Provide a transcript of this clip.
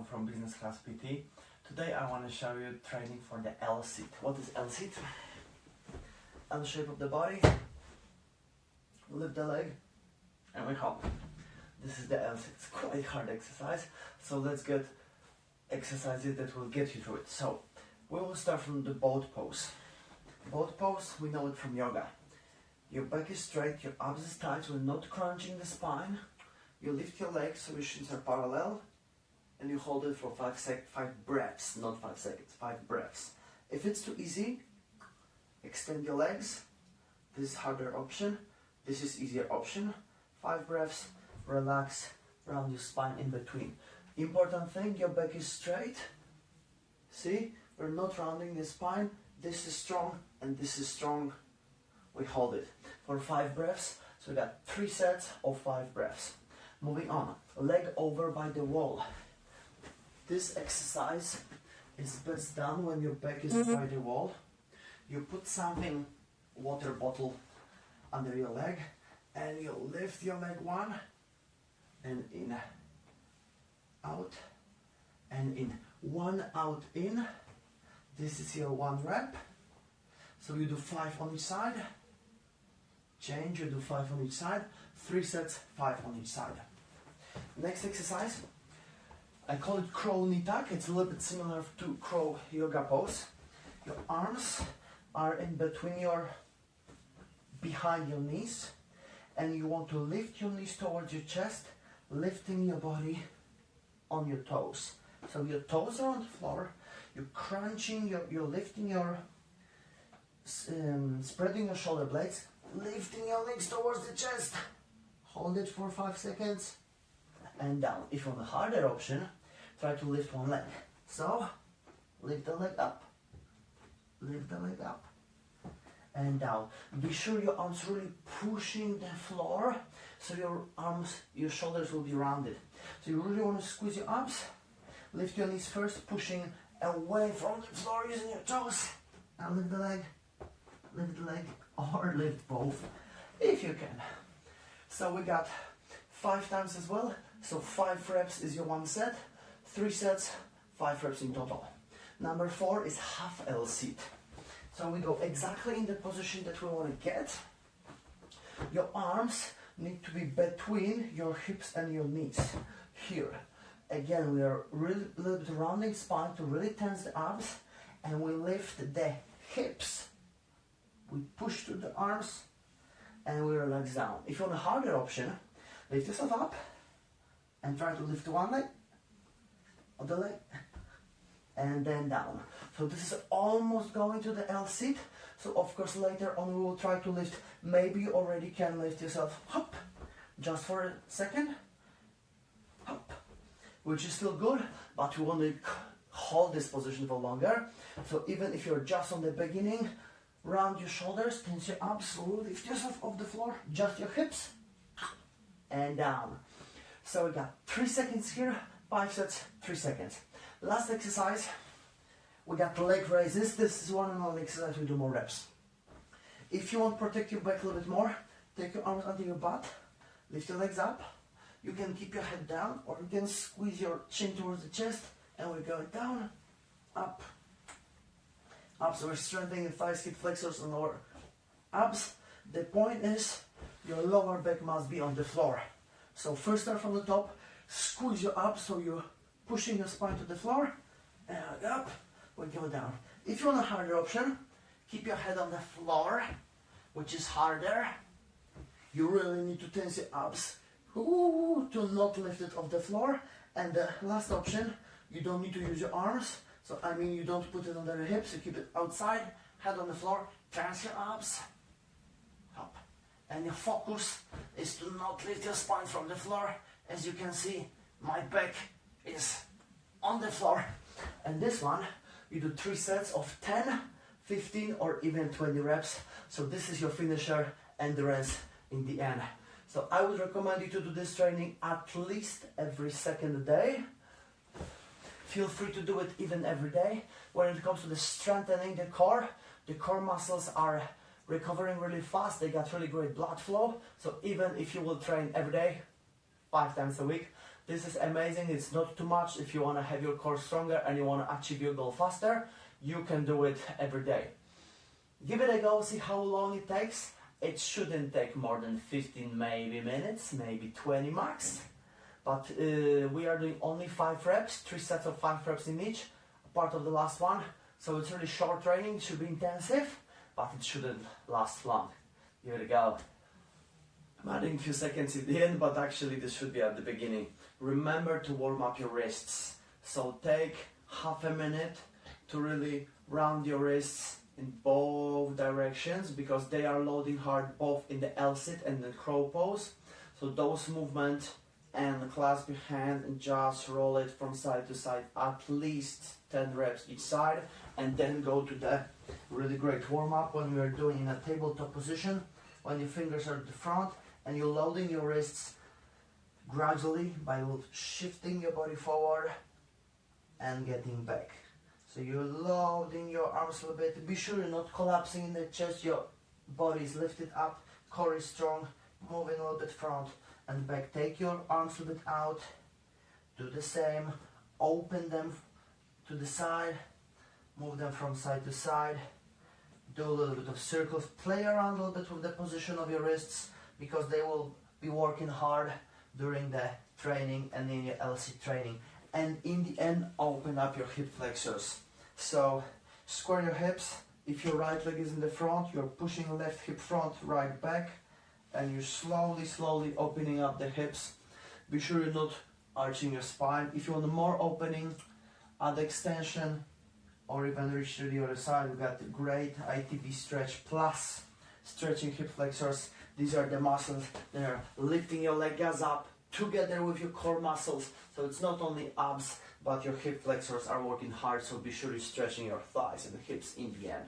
Pawel from Business Class PT. Today I want to show you training for the L sit. What is L sit? L shape of the body, lift the leg, and we hop. This is the L sit. It's quite hard exercise, so let's get exercises that will get you through it. So we will start from the boat pose. Boat pose, we know it from yoga. Your back is straight, your abs is tight, so we're not crunching the spine. You lift your legs so your shins are parallel, and you hold it for 5 breaths, not 5 seconds, 5 breaths. If it's too easy, extend your legs. This is harder option. This is easier option. 5 breaths, relax, round your spine in between. Important thing, your back is straight. See, we're not rounding the spine. This is strong and this is strong. We hold it for 5 breaths. So we got 3 sets of 5 breaths. Moving on, leg over by the wall. This exercise is best done when your back is by the wall. You put something, water bottle, under your leg, and you lift your leg 1, and in, out, and in. 1 out, in. This is your 1 rep. So you do 5 on each side. Change, you do 5 on each side. 3 sets, 5 on each side. Next exercise, I call it crow knee tuck. It's a little bit similar to crow yoga pose. Your arms are in between behind your knees, and you want to lift your knees towards your chest, lifting your body on your toes. So your toes are on the floor, you're crunching, you're lifting your, spreading your shoulder blades, lifting your legs towards the chest. Hold it for 5 seconds, and down. If you want a harder option, try to lift 1 leg. So, lift the leg up, and down. Be sure your arms really pushing the floor, so your shoulders will be rounded. So you really want to squeeze your arms, lift your knees first, pushing away from the floor using your toes, and lift the leg, or lift both, if you can. So we got 5 times as well, so 5 reps is your 1 set, 3 sets, 5 reps in total. Number 4 is half L sit. So we go exactly in the position that we want to get. Your arms need to be between your hips and your knees. Here, again, we are really a little bit rounding spine to really tense the abs, and we lift the hips. We push through the arms, and we relax down. If you want a harder option, lift yourself up, and try to lift 1 leg, other leg, and then down. So this is almost going to the L sit. So of course later on we will try to lift. Maybe you already can lift yourself up, just for a second, up, which is still good, but you want to hold this position for longer. So even if you're just on the beginning, round your shoulders, tense your abs, lift yourself off the floor, just your hips, and down. So we got 3 seconds here, 5 sets, 3 seconds. Last exercise, we got leg raises. This is one and only exercise we do more reps. If you want to protect your back a little bit more, take your arms under your butt, lift your legs up. You can keep your head down, or you can squeeze your chin towards the chest, and we're going down, up, up. So we're strengthening the thighs, hip flexors, and lower abs. The point is, your lower back must be on the floor. So first start from the top, squeeze your abs so you're pushing your spine to the floor, and up, we go down. If you want a harder option, keep your head on the floor, which is harder. You really need to tense your abs to not lift it off the floor. And the last option, you don't need to use your arms. So I mean, you don't put it under your hips, you keep it outside, head on the floor, tense your abs, up. And your focus is to not lift your spine from the floor. As you can see, my back is on the floor. And this one, you do 3 sets of 10, 15, or even 20 reps. So this is your finisher endurance in the end. So I would recommend you to do this training at least every second day. Feel free to do it even every day. When it comes to the strengthening the core muscles are recovering really fast. They got really great blood flow. So even if you will train every day, 5 times a week, This is amazing. It's not too much. If you want to have your core stronger and you want to achieve your goal faster, you can do it every day. Give it a go, see how long it takes. It shouldn't take more than 15 maybe minutes, maybe 20 max. But we are doing only 5 reps, 3 sets of 5 reps in each, part of the last one. So it's really short training, it should be intensive, but it shouldn't last long. Give it a go. I'm adding a few seconds at the end, but actually this should be at the beginning. Remember to warm up your wrists. So take half a minute to really round your wrists in both directions, because they are loading hard both in the L-sit and the crow pose. So those movements, and clasp your hand and just roll it from side to side, at least 10 reps each side, and then go to the really great warm-up when we're doing in a tabletop position, when your fingers are at the front and you're loading your wrists gradually by shifting your body forward and getting back. So you're loading your arms a little bit. Be sure you're not collapsing in the chest, your body is lifted up, core is strong, moving a little bit front and back. Take your arms a little bit out, do the same, open them to the side, move them from side to side, do a little bit of circles, play around a little bit with the position of your wrists, because they will be working hard during the training and in your LC training. And in the end, open up your hip flexors. So square your hips. If your right leg is in the front, you're pushing left hip front, right back, and you're slowly opening up the hips. Be sure you're not arching your spine. If you want more opening, add extension, or even reach to the other side. We've got the great ITB stretch plus stretching hip flexors. These are the muscles that are lifting your leg guys up together with your core muscles. So it's not only abs, but your hip flexors are working hard. So be sure you're stretching your thighs and hips in the end.